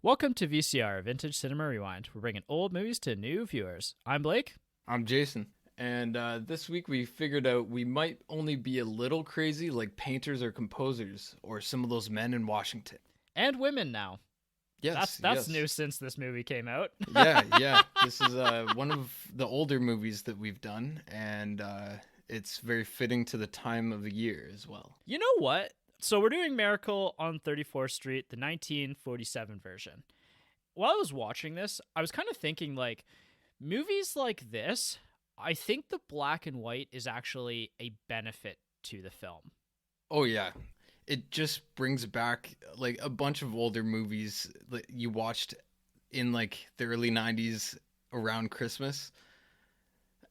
Welcome to VCR, Vintage Cinema Rewind. We're bringing old movies to new viewers. I'm Blake. I'm Jason. And this week we figured out we might only be a little crazy like painters or composers or some of those men in Washington. And women now. Yes, That's yes. new since this movie came out. Yeah. This is one of the older movies that we've done, and it's very fitting to the time of the year as well. You know what? So we're doing Miracle on 34th Street, the 1947 version. While I was watching this, I was kind of thinking, like, movies like this, I think the black and white is actually a benefit to the film. Oh, yeah. It just brings back like a bunch of older movies that you watched in like the early 90s around Christmas.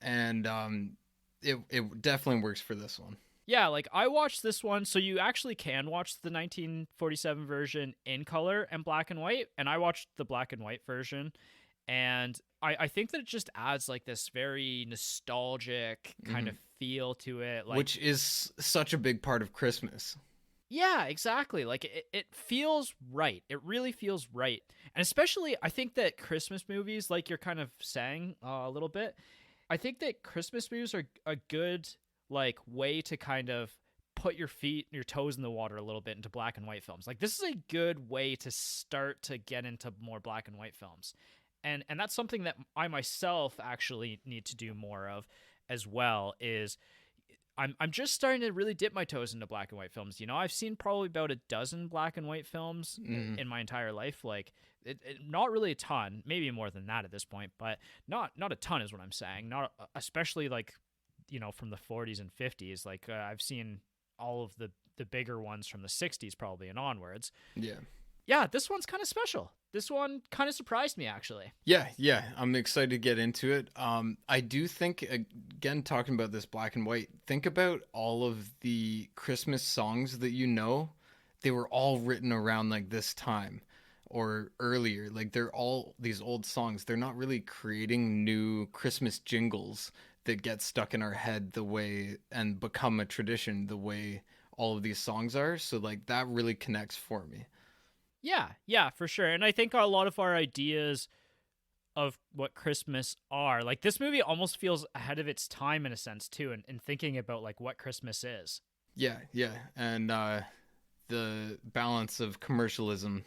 And it definitely works for this one. Yeah, like I watched this one, so you actually can watch the 1947 version in color and black and white, and I watched the black and white version, and I think that it just adds like this very nostalgic kind of feel to it, like, Which is such a big part of Christmas. yeah, exactly. Like it feels right. It really feels right, and especially I think that Christmas movies, like you're kind of saying a little bit, I think that Christmas movies are a good like way to kind of put your toes in the water a little bit into black and white films. Like this is a good way to start to get into more black and white films. And that's something that I myself actually need to do more of as well is I'm just starting to really dip my toes into black and white films. You know, I've seen probably about a dozen black and white films in my entire life. Like not really a ton, maybe more than that at this point, but not a ton is what I'm saying. Not especially like, you know, from the 40s and 50s. Like I've seen all of the bigger ones from the 60s probably and onwards. Yeah, this one's kind of special. This one kind of surprised me actually. Yeah. I'm excited to get into it. I do think, again, talking about this black and white, think about all of the Christmas songs that you know. They were all written around like this time or earlier. Like they're all these old songs. They're not really creating new Christmas jingles that get stuck in our head the way and become a tradition the way all of these songs are. So like that really connects for me. Yeah, for sure. And I think a lot of our ideas of what Christmas are, like this movie almost feels ahead of its time in a sense too, in thinking about like what Christmas is. Yeah. And the balance of commercialism.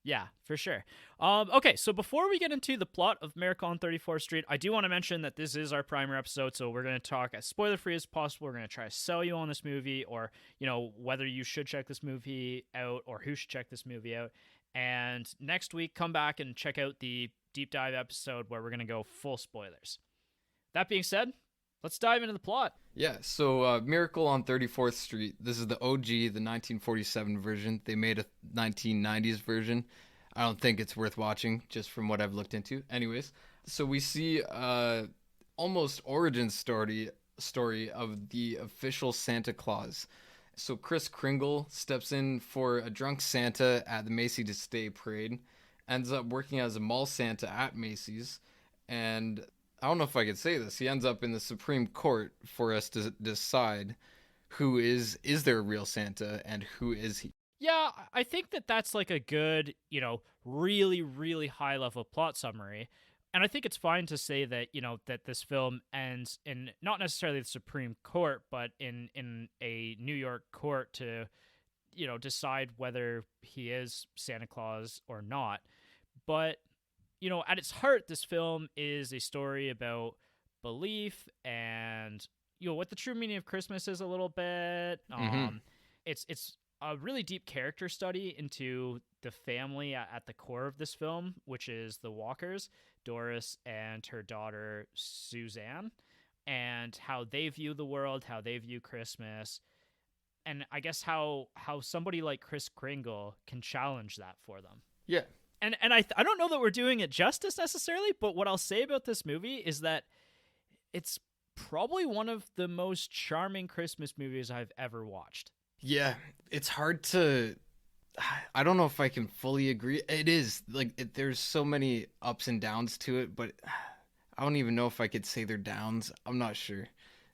Yeah, for sure. Okay, so before we get into the plot of Miracle on 34th Street, I do want to mention that this is our primer episode, so we're going to talk as spoiler-free as possible. We're going to try to sell you on this movie, or, you know, whether you should check this movie out or who should check this movie out. And next week, come back and check out the deep dive episode where we're going to go full spoilers. That being said, let's dive into the plot. Yeah, so Miracle on 34th Street. This is the OG, the 1947 version. They made a 1990s version. I don't think it's worth watching, just from what I've looked into. Anyways, so we see almost origin story of the official Santa Claus. So Kris Kringle steps in for a drunk Santa at the Macy's Day Parade, ends up working as a mall Santa at Macy's, and I don't know if I could say this. He ends up in the Supreme Court for us to decide who is there a real Santa and who is he. Yeah, I think that that's like a good, you know, really, really high level plot summary. And I think it's fine to say that, you know, that this film ends in not necessarily the Supreme Court, but in a New York court to, you know, decide whether he is Santa Claus or not. But, you know, at its heart, this film is a story about belief and, you know, what the true meaning of Christmas is a little bit. It's a really deep character study into the family at the core of this film, which is the Walkers, Doris and her daughter Suzanne, and how they view the world, how they view Christmas, and I guess how somebody like Kris Kringle can challenge that for them. Yeah. And I don't know that we're doing it justice necessarily, but what I'll say about this movie is that it's probably one of the most charming Christmas movies I've ever watched. Yeah, it's hard to... I don't know if I can fully agree. It is. Like, there's so many ups and downs to it, but I don't even know if I could say they're downs. I'm not sure.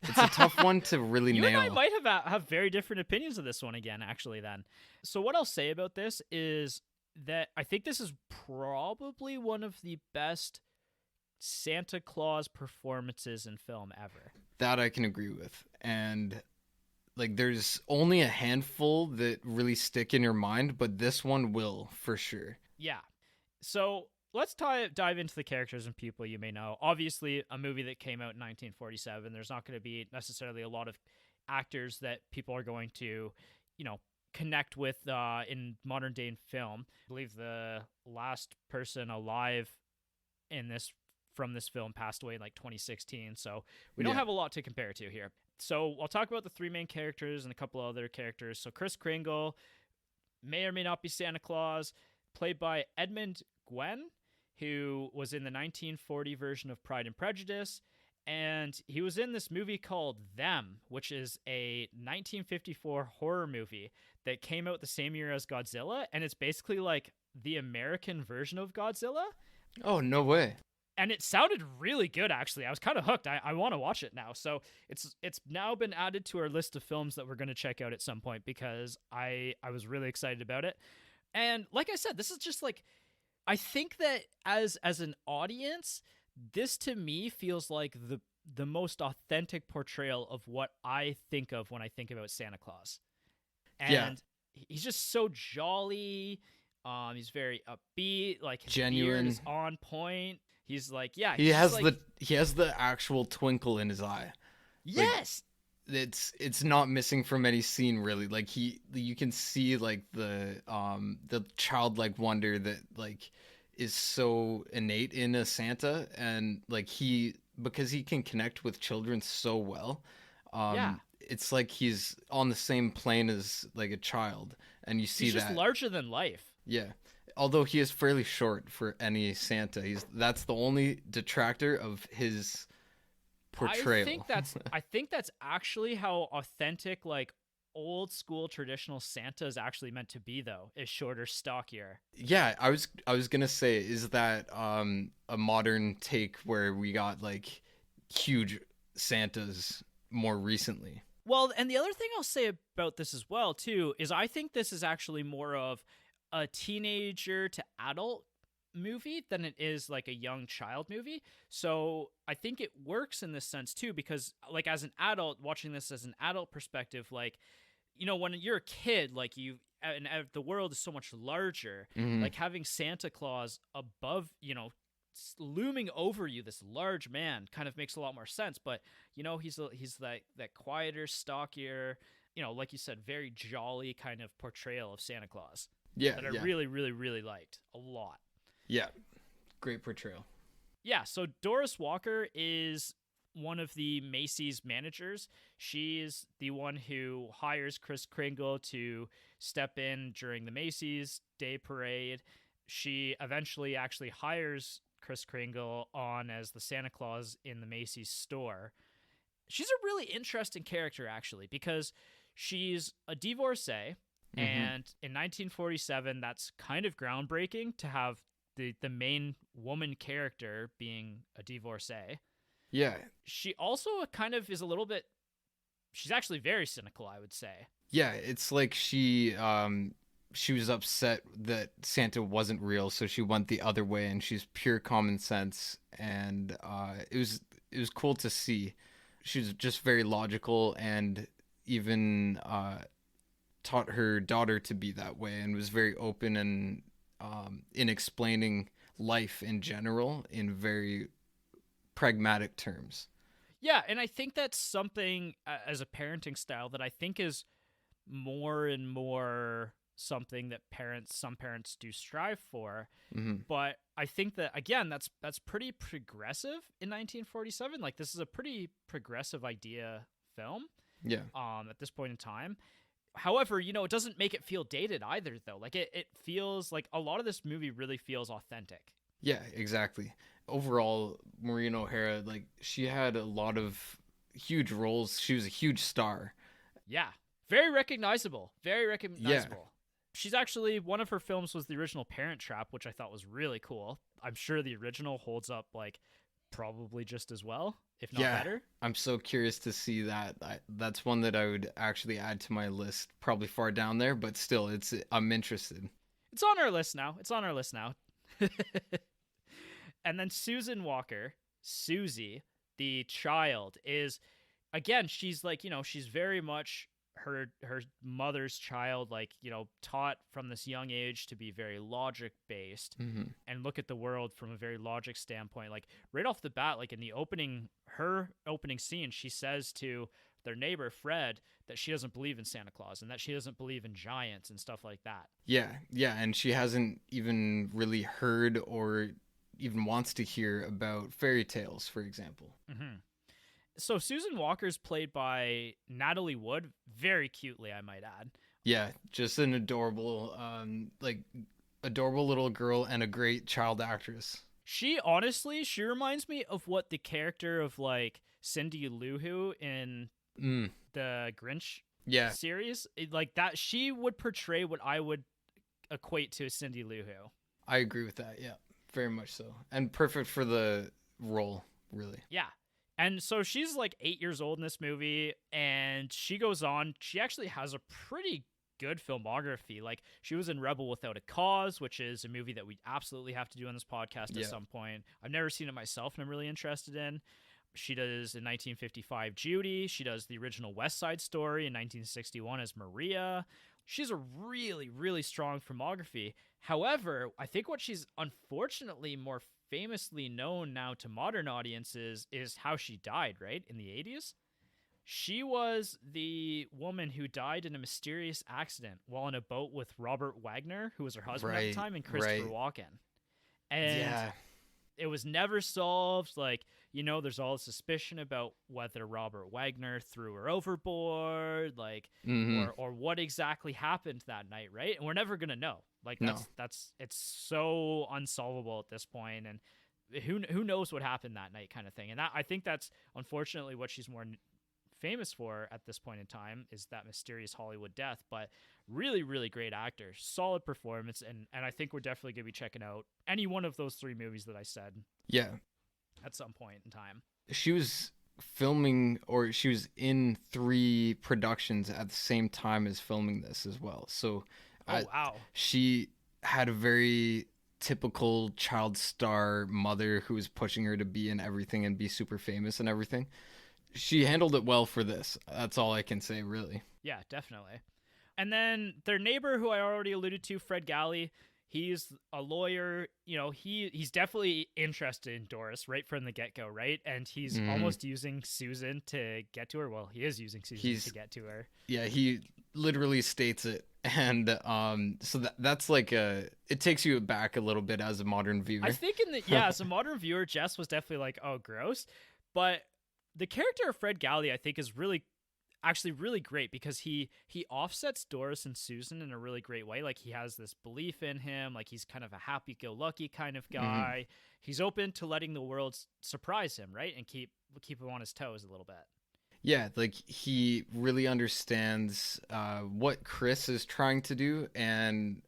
It's a tough one to really you nail. And I might have very different opinions of this one again, actually, then. So what I'll say about this is that I think this is probably one of the best Santa Claus performances in film ever. That I can agree with. And like there's only a handful that really stick in your mind, but this one will for sure. Yeah. So let's dive into the characters and people you may know. Obviously, a movie that came out in 1947, there's not going to be necessarily a lot of actors that people are going to, connect with in modern day film. I believe the last person alive in this from this film passed away in like 2016, so we don't Yeah. have a lot to compare to here. So I'll talk about the three main characters and a couple other characters. So Kris Kringle may or may not be Santa Claus, played by Edmund Gwenn, who was in the 1940 version of Pride and Prejudice. And he was in this movie called Them, which is a 1954 horror movie that came out the same year as Godzilla. And it's basically like the American version of Godzilla. Oh, no way. And it sounded really good, actually. I was kind of hooked. I want to watch it now. So it's now been added to our list of films that we're going to check out at some point because I was really excited about it. And like I said, this is just like, I think that as an audience, this to me feels like the most authentic portrayal of what I think of when I think about Santa Claus. And Yeah. he's just so jolly. He's very upbeat. Like his Genuine. beard is on point. He's like, yeah, He he's has just like, he has the actual twinkle in his eye. yes. It's not missing from any scene really. Like you can see like the childlike wonder that like is so innate in a Santa, and like because he can connect with children so well. Yeah. It's like he's on the same plane as like a child, and you see He's just that. larger than life. Yeah. Although he is fairly short for any Santa, that's the only detractor of his portrayal. I think that's actually how authentic, like old school traditional Santa is actually meant to be, though, is shorter, stockier. Yeah, I was gonna say, is that a modern take where we got like huge Santas more recently? Well, and the other thing I'll say about this as well, too, is I think this is actually more of a teenager to adult movie than it is like a young child movie. So I think it works in this sense, too, because like as an adult, watching this as an adult perspective, like, when you're a kid, like and the world is so much larger, Mhm. like having Santa Claus above, looming over you, this large man, kind of makes a lot more sense. But he's that quieter, stockier, like you said, very jolly kind of portrayal of Santa Claus Yeah, that I yeah, really, really, really liked a lot. yeah. Great portrayal. Yeah, so Doris Walker is one of the Macy's managers. She's the one who hires Kris Kringle to step in during the Macy's Day Parade. She eventually actually hires Kris Kringle on as the Santa Claus in the Macy's store. She's a really interesting character, actually, because she's a divorcee, and in 1947, that's kind of groundbreaking to have the main woman character being a divorcee. Yeah, She also kind of is a little bit, she's actually very cynical, I would say. yeah. It's like she was upset that Santa wasn't real, so she went the other way, and she's pure common sense, and it was cool to see. She was just very logical, and even taught her daughter to be that way, and was very open and in explaining life in general in very pragmatic terms. Yeah, and I think that's something as a parenting style that I think is more and more something that some parents do strive for. Hmm. But I think that again, that's pretty progressive in 1947. Like this is a pretty progressive idea film. Yeah, At this point in time. However, it doesn't make it feel dated either, though. Like it feels like a lot of this movie really feels authentic. yeah, exactly. Overall, Maureen O'Hara, like she had a lot of huge roles. She was a huge star. Yeah, very recognizable. Very recognizable. She's actually, one of her films was the original Parent Trap, which I thought was really cool. I'm sure the original holds up like probably just as well, if not better. I'm so curious to see that. That's one that I would actually add to my list, probably far down there, but still, I'm interested. It's on our list now. It's on our list now. And then Susan Walker, Susie, the child, is again, she's like, she's very much her mother's child, like, taught from this young age to be very logic based Hmm. and look at the world from a very logic standpoint. Like right off the bat, like in the her opening scene, she says to their neighbor Fred that she doesn't believe in Santa Claus and that she doesn't believe in giants and stuff like that. Yeah, yeah, and she hasn't even really heard or even wants to hear about fairy tales, for example. Mm-hmm. So Susan Walker's played by Natalie Wood, very cutely, I might add. Yeah, just an adorable, adorable little girl and a great child actress. She reminds me of what the character of like Cindy Lou Who in Mm, the Grinch yeah, series, like that, she would portray what I would equate to Cindy Lou Who. I agree with that. Yeah, very much so, and perfect for the role, really. Yeah. And so she's like 8 years old in this movie, and she goes on. She actually has a pretty good filmography. Like, she was in Rebel Without a Cause, which is a movie that we absolutely have to do on this podcast Yeah. at some point. I've never seen it myself, and I'm really interested in. She does in 1955 Judy. She does the original West Side Story in 1961 as Maria. She's a really, really strong filmography. However, I think what she's unfortunately more famously known now to modern audiences is how she died, right? In the 80s. She was the woman who died in a mysterious accident while on a boat with Robert Wagner, who was her husband at the Right, time, and Christopher right. Walken. And Yeah. it was never solved. Like, there's all this suspicion about whether Robert Wagner threw her overboard, like, Hmm. or what exactly happened that night, right? And we're never gonna know. Like, No. that's it's so unsolvable at this point, and who knows what happened that night, kind of thing. And that, I think that's unfortunately what she's more famous for at this point in time, is that mysterious Hollywood death. But really, really great actor, solid performance, and I think we're definitely gonna be checking out any one of those three movies that I said Yeah. at some point in time. She was filming, or she was in three productions at the same time as filming this as well. So Oh uh, wow. she had a very typical child star mother who was pushing her to be in everything and be super famous and everything. She handled it well for this. That's all I can say, really. Yeah, definitely. And then their neighbor, who I already alluded to, Fred Galley, he's a lawyer. He's definitely interested in Doris right from the get go, right? And he's Hmm. almost using Susan to get to her. Well, he is using Susan to He's get to her. Yeah, he literally states it, and so that's like it takes you back a little bit as a modern I viewer. think as a modern viewer, Jess was definitely like, oh, gross. But the character of Fred Galley, I think, is actually really great because he offsets Doris and Susan in a really great way. Like, he has this belief in him, like he's kind of a happy-go-lucky kind of Hmm. guy. He's open to letting the world surprise him, right? And keep him on his toes a little bit. Yeah, like he really understands what Chris is trying to do, and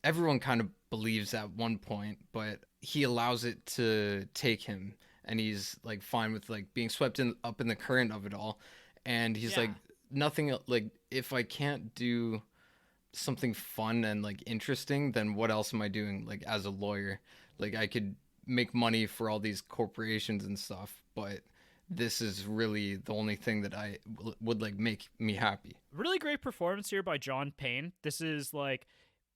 everyone kind of believes at one point, but he allows it to take him, and he's like fine with like being swept in up in the current of it all, and he's Yeah. like nothing like if I can't do something fun and like interesting, then what else am I doing like as a lawyer? Like I could make money for all these corporations and stuff, but this is really the only thing that would like make me happy. Really great performance here by John Payne. This is like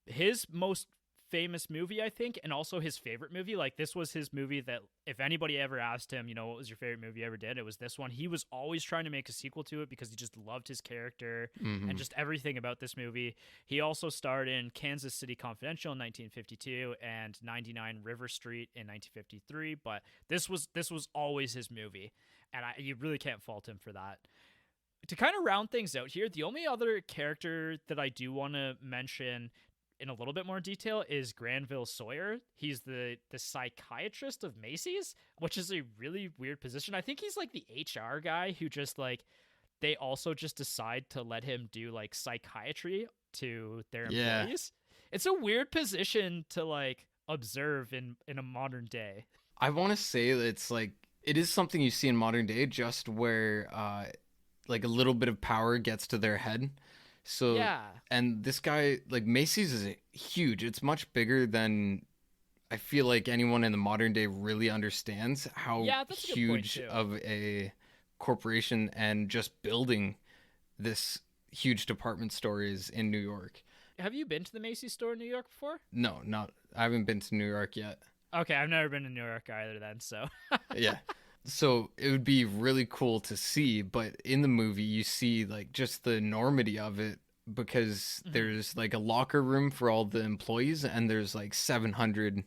his most famous movie, I think, and also his favorite movie. Like, this was his movie that if anybody ever asked him, what was your favorite movie you ever did, it was this one. He was always trying to make a sequel to it because he just loved his character and Hmm. just everything about this movie. He also starred in Kansas City Confidential in 1952 and 99 River Street in 1953, but this was always his movie, and you really can't fault him for that. To kind of round things out here, the only other character that I do want to mention in a little bit more detail is Granville Sawyer. He's the psychiatrist of Macy's, which is a really weird position. I think he's like the HR guy who just like they also just decide to let him do like psychiatry to their Yeah, employees. It's a weird position to like observe in a modern day. I want to say that it's like it is something you see in modern day, just where like a little bit of power gets to their head. So, Yeah. and this guy, like Macy's is huge. It's much bigger than I feel like anyone in the modern day really understands how Yeah, that's a good point huge too. of a corporation and just building this huge department store is in New York. Have you been to the Macy's store in New York before? No, not I haven't been to New York yet. Okay, I've never been to New York either then, so. Yeah. So it would be really cool to see, but in the movie you see like just the enormity of it because Mhm. there's like a locker room for all the employees and there's like 700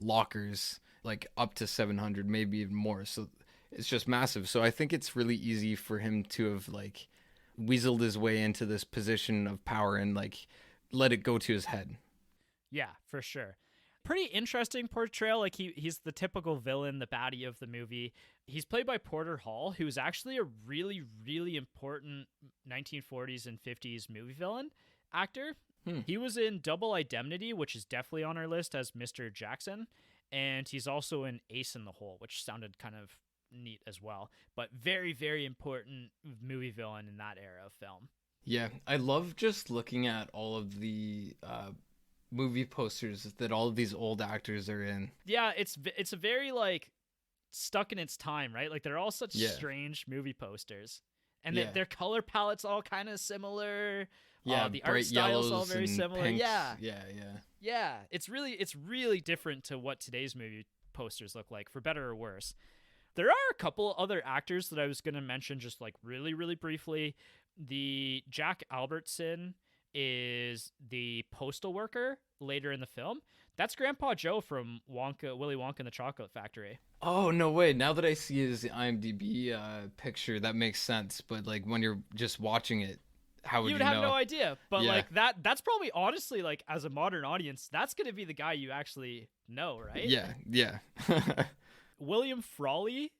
lockers, like up to 700, maybe even more. So it's just massive. So I think it's really easy for him to have like weaseled his way into this position of power and like let it go to his head. Yeah, for sure. Pretty interesting portrayal. Like he's the typical villain, the baddie of the movie. He's played by Porter Hall, who's actually a really, really important 1940s and 50s movie villain actor. Hmm. He was in Double Indemnity, which is definitely on our list as Mr. Jackson, and he's also in Ace in the Hole, which sounded kind of neat as well. But very, very important movie villain in that era of film. Yeah, I love just looking at all of the movie posters that all of these old actors are in. Yeah, it's a very like stuck in its time, right? Like they're all such Yeah. strange movie posters, and Yeah. their color palettes all kind of similar. Yeah, The art bright style's all yellows very and similar. pinks. Yeah, Yeah, yeah. yeah. It's really different to what today's movie posters look like, for better or worse. There are a couple other actors that I was going to mention just like really, really briefly. The Jack Albertson is the postal worker later in the film. That's Grandpa Joe from Willy Wonka and the Chocolate Factory. Oh, no way. Now that I see his IMDb picture, that makes sense. But like when you're just watching it, how would You you would have know? no idea, but Yeah. like that's probably honestly like as a modern audience, that's going to be the guy you actually know, right? Yeah, yeah. William Frawley,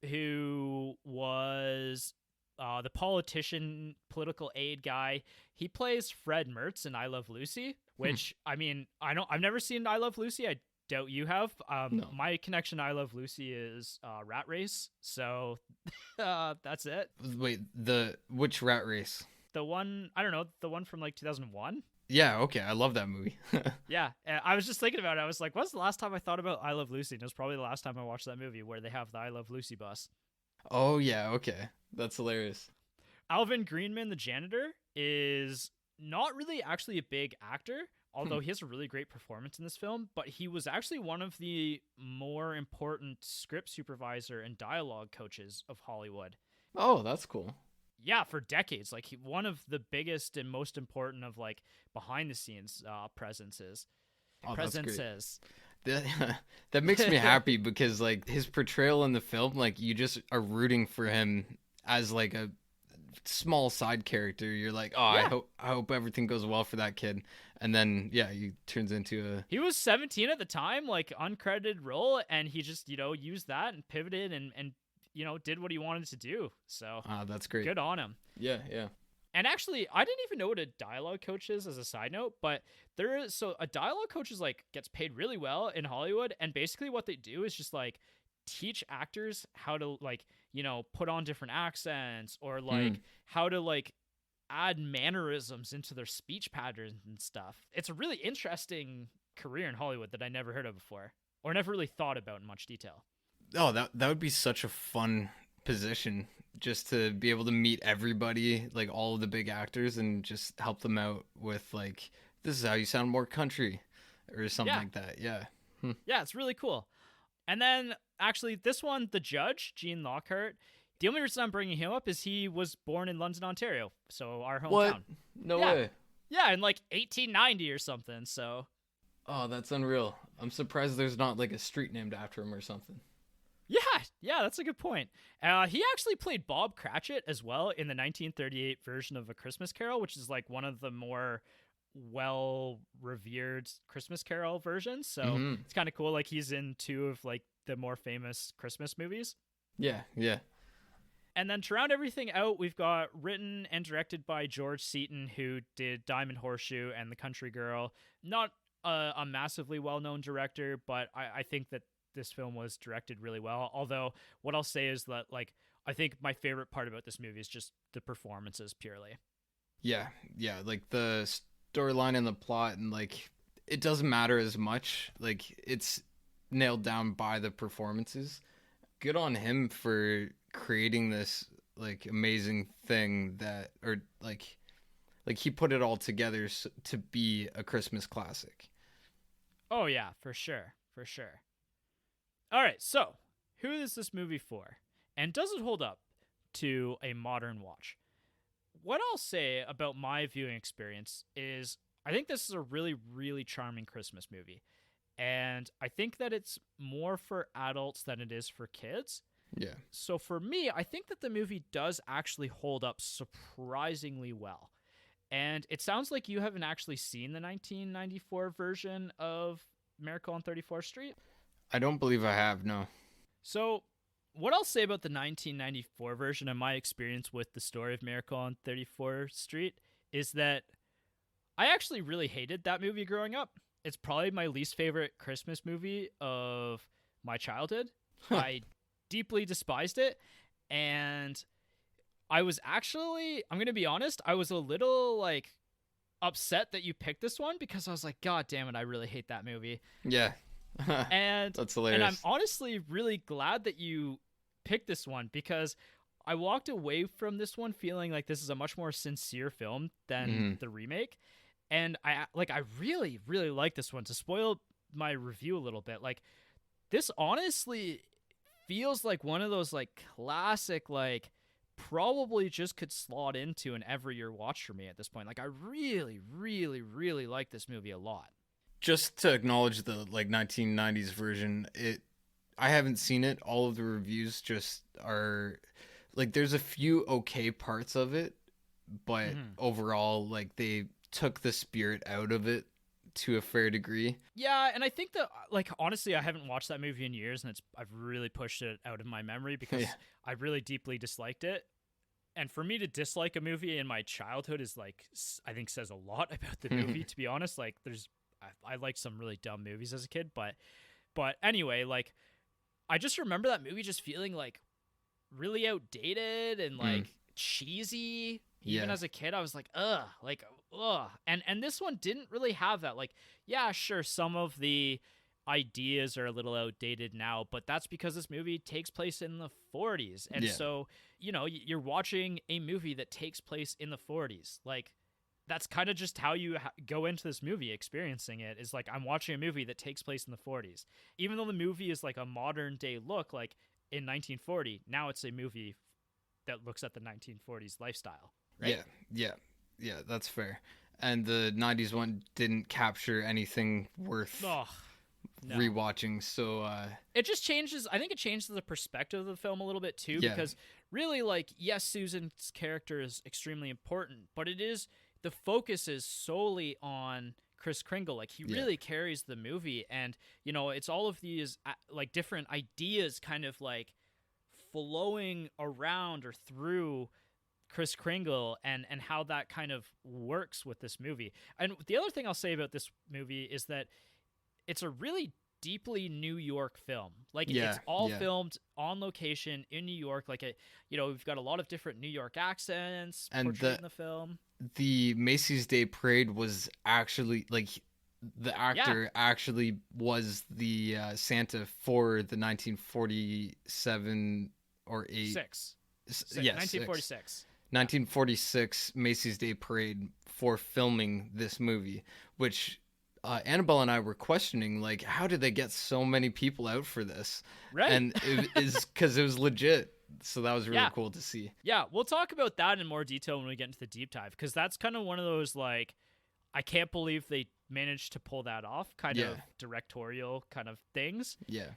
who was the politician, political aid guy. He plays Fred Mertz in I Love Lucy, which I mean, I've never seen I Love Lucy. I doubt you have. No. My connection to I Love Lucy is Rat Race, so that's it. Wait, the which rat race? The one I don't know, the one from like 2001. Yeah, okay. I love that movie. Yeah, I was just thinking about it. I was like, when's the last time I thought about I Love Lucy? And it was probably the last time I watched that movie where they have the I Love Lucy bus. Oh, yeah, okay. That's hilarious. Alvin Greenman, the janitor, is not really actually a big actor, although he has a really great performance in this film, but he was actually one of the more important script supervisor and dialogue coaches of Hollywood. Oh, that's cool. Yeah, for decades. Like one of the biggest and most important of like behind the scenes presences. Oh, that's great. Presences. That, that makes me happy because like his portrayal in the film, like you just are rooting for him as like a small side character. You're like, oh, Yeah. I hope everything goes well for that kid. And then yeah, he turns into a He was 17 at the time, like uncredited role, and he just, used that and pivoted and did what he wanted to do. So that's great. good on him. Yeah, yeah. And actually, I didn't even know what a dialogue coach is as a side note, but a dialogue coach is like gets paid really well in Hollywood, and basically what they do is just like teach actors how to like, put on different accents or like how to like add mannerisms into their speech patterns and stuff. It's a really interesting career in Hollywood that I never heard of before or never really thought about in much detail. Oh, that would be such a fun position just to be able to meet everybody, like all of the big actors, and just help them out with like this is how you sound more country or something Yeah. like that. Yeah. Yeah, it's really cool. And then actually this one, the judge, Gene Lockhart, the only reason I'm bringing him up is he was born in London, Ontario, so our hometown. What? No Yeah. way. Yeah, in like 1890 or something, so. Oh, that's unreal. I'm surprised there's not like a street named after him or something. Yeah, that's a good point. He actually played Bob Cratchit as well in the 1938 version of A Christmas Carol, which is like one of the more well-revered Christmas Carol versions. So it's kind of cool. Like he's in two of like the more famous Christmas movies. Yeah, yeah. And then to round everything out, we've got written and directed by George Seaton, who did Diamond Horseshoe and The Country Girl. Not a massively well-known director, but I think that this film was directed really well. Although what I'll say is that like I think my favorite part about this movie is just the performances purely. Yeah, yeah, like the storyline and the plot, and like it doesn't matter as much. Like it's nailed down by the performances. Good on him for creating this like amazing thing that, or like he put it all together to be a Christmas classic. Oh yeah, for sure, for sure. All right, so who is this movie for, and does it hold up to a modern watch? What I'll say about my viewing experience is I think this is a really, really charming Christmas movie. And I think that it's more for adults than it is for kids. Yeah. So for me, I think that the movie does actually hold up surprisingly well. And it sounds like you haven't actually seen the 1994 version of Miracle on 34th Street. I don't believe I have, no. So, what I'll say about the 1994 version and my experience with the story of Miracle on 34th Street is that I actually really hated that movie growing up. It's probably my least favorite Christmas movie of my childhood. I deeply despised it. And I was actually, I'm going to be honest, I was a little like upset that you picked this one because I was like, God damn it, I really hate that movie. Yeah. And That's and I'm hilarious. honestly really glad that you picked this one because I walked away from this one feeling like this is a much more sincere film than Hmm. the remake. And I really really like this one. To spoil my review a little bit, like this honestly feels like one of those like classic like probably just could slot into an every year watch for me at this point. Like I really really really like this movie a lot. Just to acknowledge the like 1990s version, it I haven't seen it. All of the reviews just are like there's a few okay parts of it, but Mhm. overall like they took the spirit out of it to a fair degree. Yeah, and I think that like honestly, I haven't watched that movie in years, and I've really pushed it out of my memory Yeah. because I really deeply disliked it. And for me to dislike a movie in my childhood is like I think says a lot about the movie. To be honest, like I liked some really dumb movies as a kid, but anyway, like I just remember that movie just feeling like really outdated and Mm, like cheesy. Even yeah. as a kid, I was like ugh. And this one didn't really have that. Like, yeah, sure, some of the ideas are a little outdated now, but that's because this movie takes place in the 40s. And Yeah. so, you're watching a movie that takes place in the 40s. Like that's kind of just how you go into this movie experiencing it is like I'm watching a movie that takes place in the 40s. Even though the movie is like a modern day look like in 1940, now it's a movie that looks at the 1940s lifestyle, right? Yeah. Yeah. Yeah, that's fair. And the 90s one didn't capture anything worth Oh, no. rewatching. So It just changes. I think it changes the perspective of the film a little bit too, yeah. because really, like, yes, Susan's character is extremely important, but the focus is solely on Chris Kringle. Like, he Yeah. really carries the movie, and it's all of these like different ideas kind of like flowing around or through Chris Kringle and how that kind of works with this movie. And the other thing I'll say about this movie is that it's a really deeply New York film. Like Yeah. it's all Yeah. filmed on location in New York. Like we've got a lot of different New York accents And portrayed in the film. the Macy's Day Parade was actually like the Yeah, actor actually was the Santa for the 1947 or 8 six, yes, 6 1946. Yeah, 1946 Macy's Day Parade for filming this movie, which Annabelle and I were questioning, like, how did they get so many people out for this? right. And it is because it was legit. So that was really Yeah, cool to see. yeah. We'll talk about that in more detail when we get into the deep dive because that's kind of one of those like I can't believe they managed to pull that off kind Yeah, of directorial kind of things. yeah.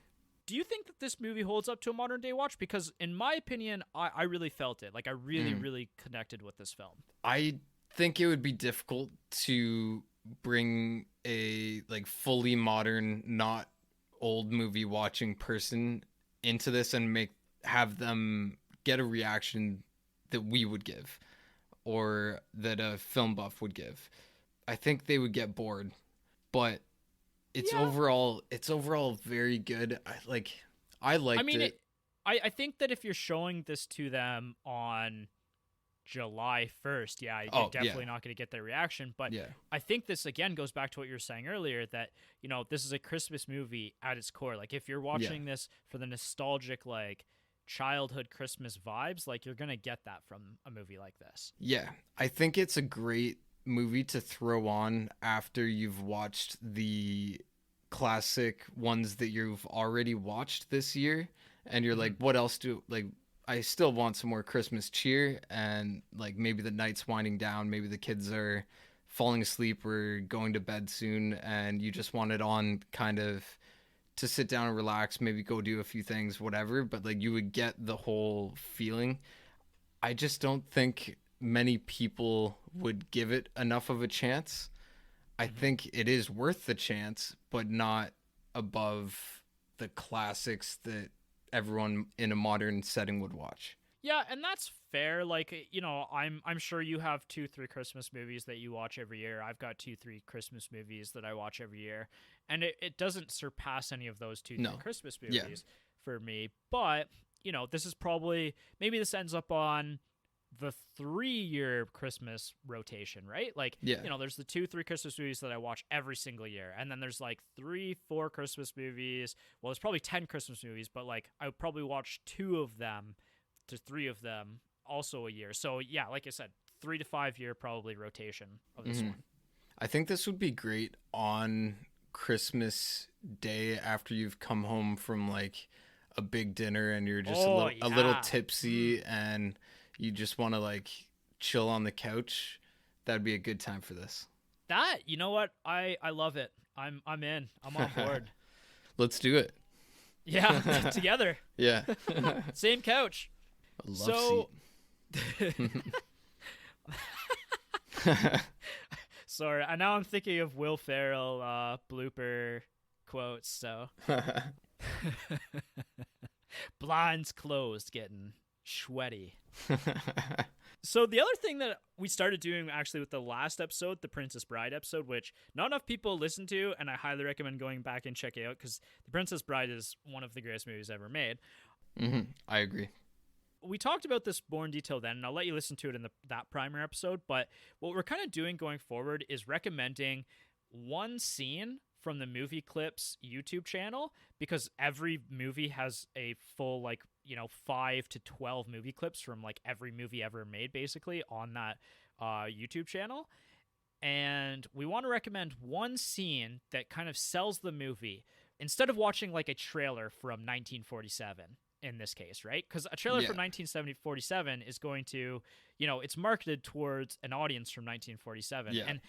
Do you think that this movie holds up to a modern day watch? Because in my opinion, I really felt it. Like I really, Mm. really connected with this film. I think it would be difficult to bring a like fully modern, not old movie watching person into this and make have them get a reaction that we would give or that a film buff would give. I think they would get bored, but Yeah. it's overall very good. I I liked mean, it. I think that if you're showing this to them on July 1st, yeah, you're Oh, yeah. definitely not going to get that reaction. But Yeah. I think this again goes back to what you were saying earlier, that this is a Christmas movie at its core. Like if you're Yeah. watching this for the nostalgic like childhood Christmas vibes, like you're going to get that from a movie like this. Yeah. I think it's a great movie to throw on after you've watched the classic ones that you've already watched this year, and you're like, what else do, like, I still want some more Christmas cheer, and like maybe the night's winding down, maybe the kids are falling asleep or going to bed soon, and you just want it on kind of to sit down and relax, maybe go do a few things, whatever, but like you would get the whole feeling. I just don't think many people would give it enough of a chance. I think it is worth the chance, but not above the classics that everyone in a modern setting would watch. Yeah, and that's fair. Like, I'm sure you have 2-3 Christmas movies that you watch every year. I've got 2-3 Christmas movies that I watch every year, and it doesn't surpass any of those 2-3 No. Christmas movies for me. But this is probably, maybe this ends up on the 3-year Christmas rotation, right? Like, Yeah. There's the 2-3 Christmas movies that I watch every single year, and then there's like 3-4 Christmas movies. Well, there's probably 10 Christmas movies, but like I would probably watch 2 of them to 3 of them also a year. So yeah, like I said, 3 to 5 year probably rotation of this one. I think this would be great on Christmas Day after you've come home from like a big dinner and you're just a little tipsy and you just want to like chill on the couch. That'd be a good time for this. That, you know what? I love it. I'm in. I'm on board. Let's do it. Yeah, together. Yeah. Same couch. A love seat. Sorry, now I'm thinking of Will Ferrell blooper quotes. So blinds closed, getting sweaty. So the other thing that we started doing actually with the last episode, the Princess Bride episode, which not enough people listen to, and I highly recommend going back and checking out because the Princess Bride is one of the greatest movies ever made. I agree. We talked about this more in detail then, and I'll let you listen to it in that primer episode. But what we're kind of doing going forward is recommending one scene from the Movie Clips YouTube channel, because every movie has a full 5 to 12 movie clips from like every movie ever made basically on that YouTube channel. And we want to recommend one scene that kind of sells the movie instead of watching like a trailer from 1947 in this case, right? Because a trailer from 1947 is going to, it's marketed towards an audience from 1947. And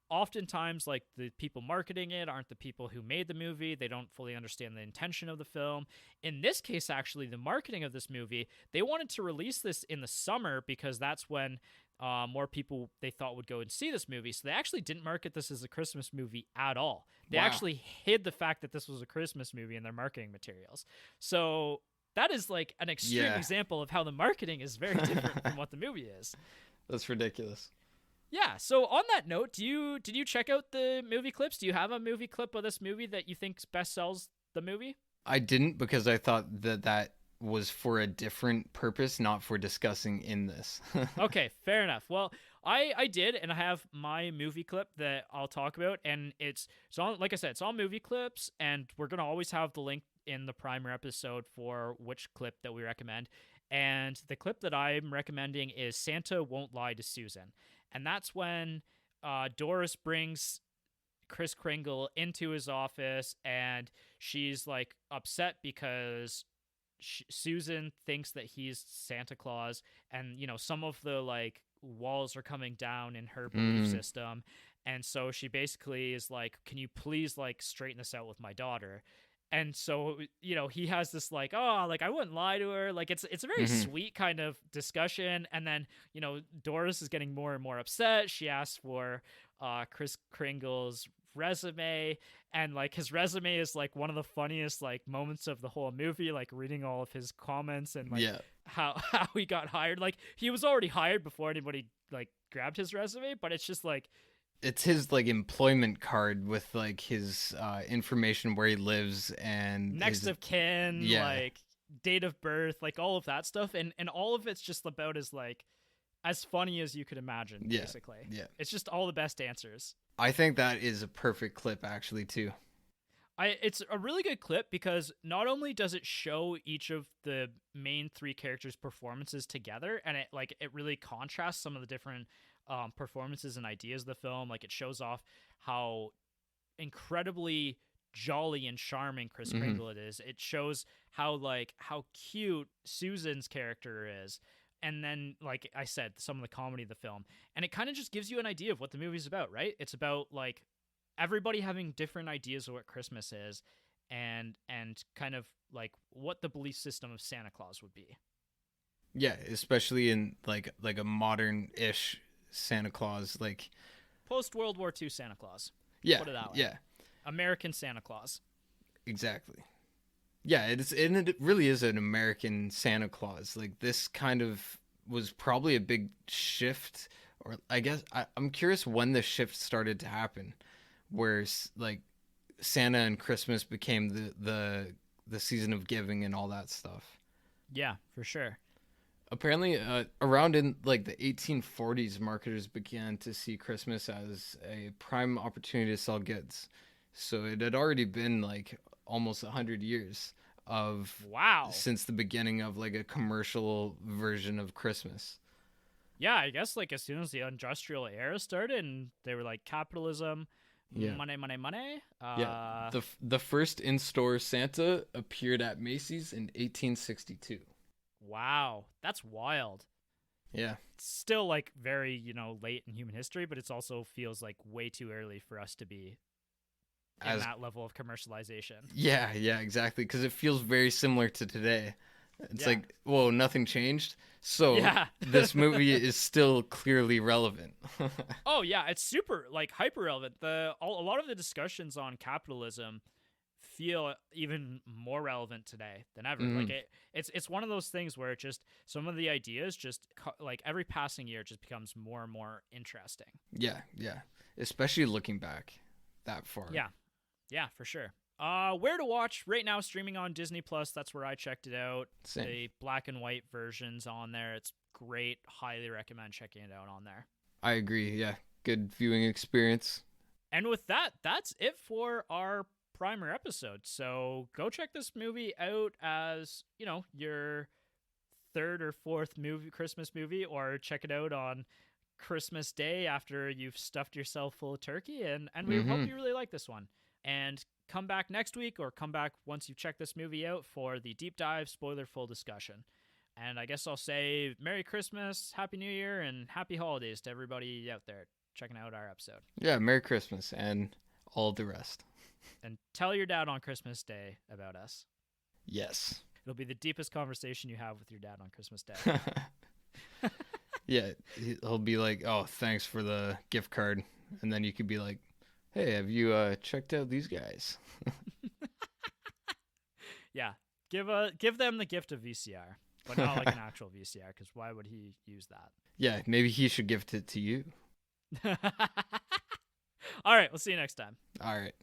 oftentimes, like, the people marketing it aren't the people who made the movie. They don't fully understand the intention of the film. In this case, actually, the marketing of this movie, they wanted to release this in the summer because that's when more people they thought would go and see this movie. So they actually didn't market this as a Christmas movie at all. They actually hid the fact that this was a Christmas movie in their marketing materials. So that is like an extreme example of how the marketing is very different from what the movie is. That's ridiculous. Yeah. So on that note, did you check out the movie clips? Do you have a movie clip of this movie that you think best sells the movie? I didn't, because I thought that was for a different purpose, not for discussing in this. Okay, fair enough. Well, I did, and I have my movie clip that I'll talk about, and it's on, like I said, it's on Movie Clips, and we're gonna always have the link in the primer episode for which clip that we recommend. And the clip that I'm recommending is Santa Won't Lie to Susan. And that's when Doris brings Kris Kringle into his office, and she's like upset because Susan thinks that he's Santa Claus, and some of the like walls are coming down in her belief system. And so she basically is like, can you please like straighten this out with my daughter? And so, he has this like, oh, like I wouldn't lie to her. Like it's a very sweet kind of discussion. And then, Doris is getting more and more upset. She asks for Kris Kringle's resume, and like his resume is like one of the funniest like moments of the whole movie, like reading all of his comments and like how he got hired. Like he was already hired before anybody like grabbed his resume, but it's just like, it's his like employment card with like his information, where he lives and next of kin, like date of birth, like all of that stuff, and all of it's just about his like as funny as you could imagine, Yeah. basically. Yeah. It's just all the best answers. I think that is a perfect clip, actually, too. It's a really good clip because not only does it show each of the main three characters' performances together, and it really contrasts some of the different performances and ideas of the film. Like, it shows off how incredibly jolly and charming Chris Kringle it is. It shows how cute Susan's character is. And then, like I said, some of the comedy of the film. And it kind of just gives you an idea of what the movie's about, right? It's about like everybody having different ideas of what Christmas is and kind of like what the belief system of Santa Claus would be. Yeah, especially in like a modern-ish Santa Claus, like Post World War II Santa Claus. yeah, Put it that way. yeah, American Santa Claus. exactly. Yeah, it really is an American Santa Claus. Like this kind of was probably a big shift, or I guess I'm curious when the shift started to happen, where like Santa and Christmas became the season of giving and all that stuff. Yeah, for sure. Apparently, around in like the 1840s, marketers began to see Christmas as a prime opportunity to sell goods. So it had already been like almost 100 years of Wow. since the beginning of like a commercial version of Christmas. Yeah, I guess like as soon as the industrial era started and they were like capitalism, Yeah. money, money, money. Yeah, the first in-store Santa appeared at Macy's in 1862. Wow, that's wild. Yeah. It's still like very, late in human history, but it's also feels like way too early for us to be in that level of commercialization. Yeah, exactly. Because it feels very similar to today. It's Yeah. like, whoa, nothing changed. So Yeah. this movie is still clearly relevant. Oh yeah, it's super like hyper relevant. A lot of the discussions on capitalism feel even more relevant today than ever. Mhm. Like it's one of those things where it just some of the ideas just like every passing year just becomes more and more interesting. Yeah. Especially looking back that far. Yeah, for sure. Where to watch right now? Streaming on Disney Plus. That's where I checked it out. Same. The black and white versions on there. It's great. Highly recommend checking it out on there. I agree. Yeah. Good viewing experience. And with that, that's it for our primer episode. So go check this movie out as, your third or fourth Christmas movie, or check it out on Christmas Day after you've stuffed yourself full of turkey. And we hope you really like this one. And come back next week, or come back once you check this movie out for the deep dive spoiler full discussion. And I guess I'll say Merry Christmas, Happy New Year, and Happy Holidays to everybody out there checking out our episode. Yeah. Merry Christmas and all the rest. And tell your dad on Christmas Day about us. Yes. It'll be the deepest conversation you have with your dad on Christmas Day. Yeah. He'll be like, oh, thanks for the gift card. And then you could be like, hey, have you checked out these guys? Yeah. Give them the gift of VCR, but not like an actual VCR, because why would he use that? Yeah, maybe he should gift it to you. All right, we'll see you next time. All right.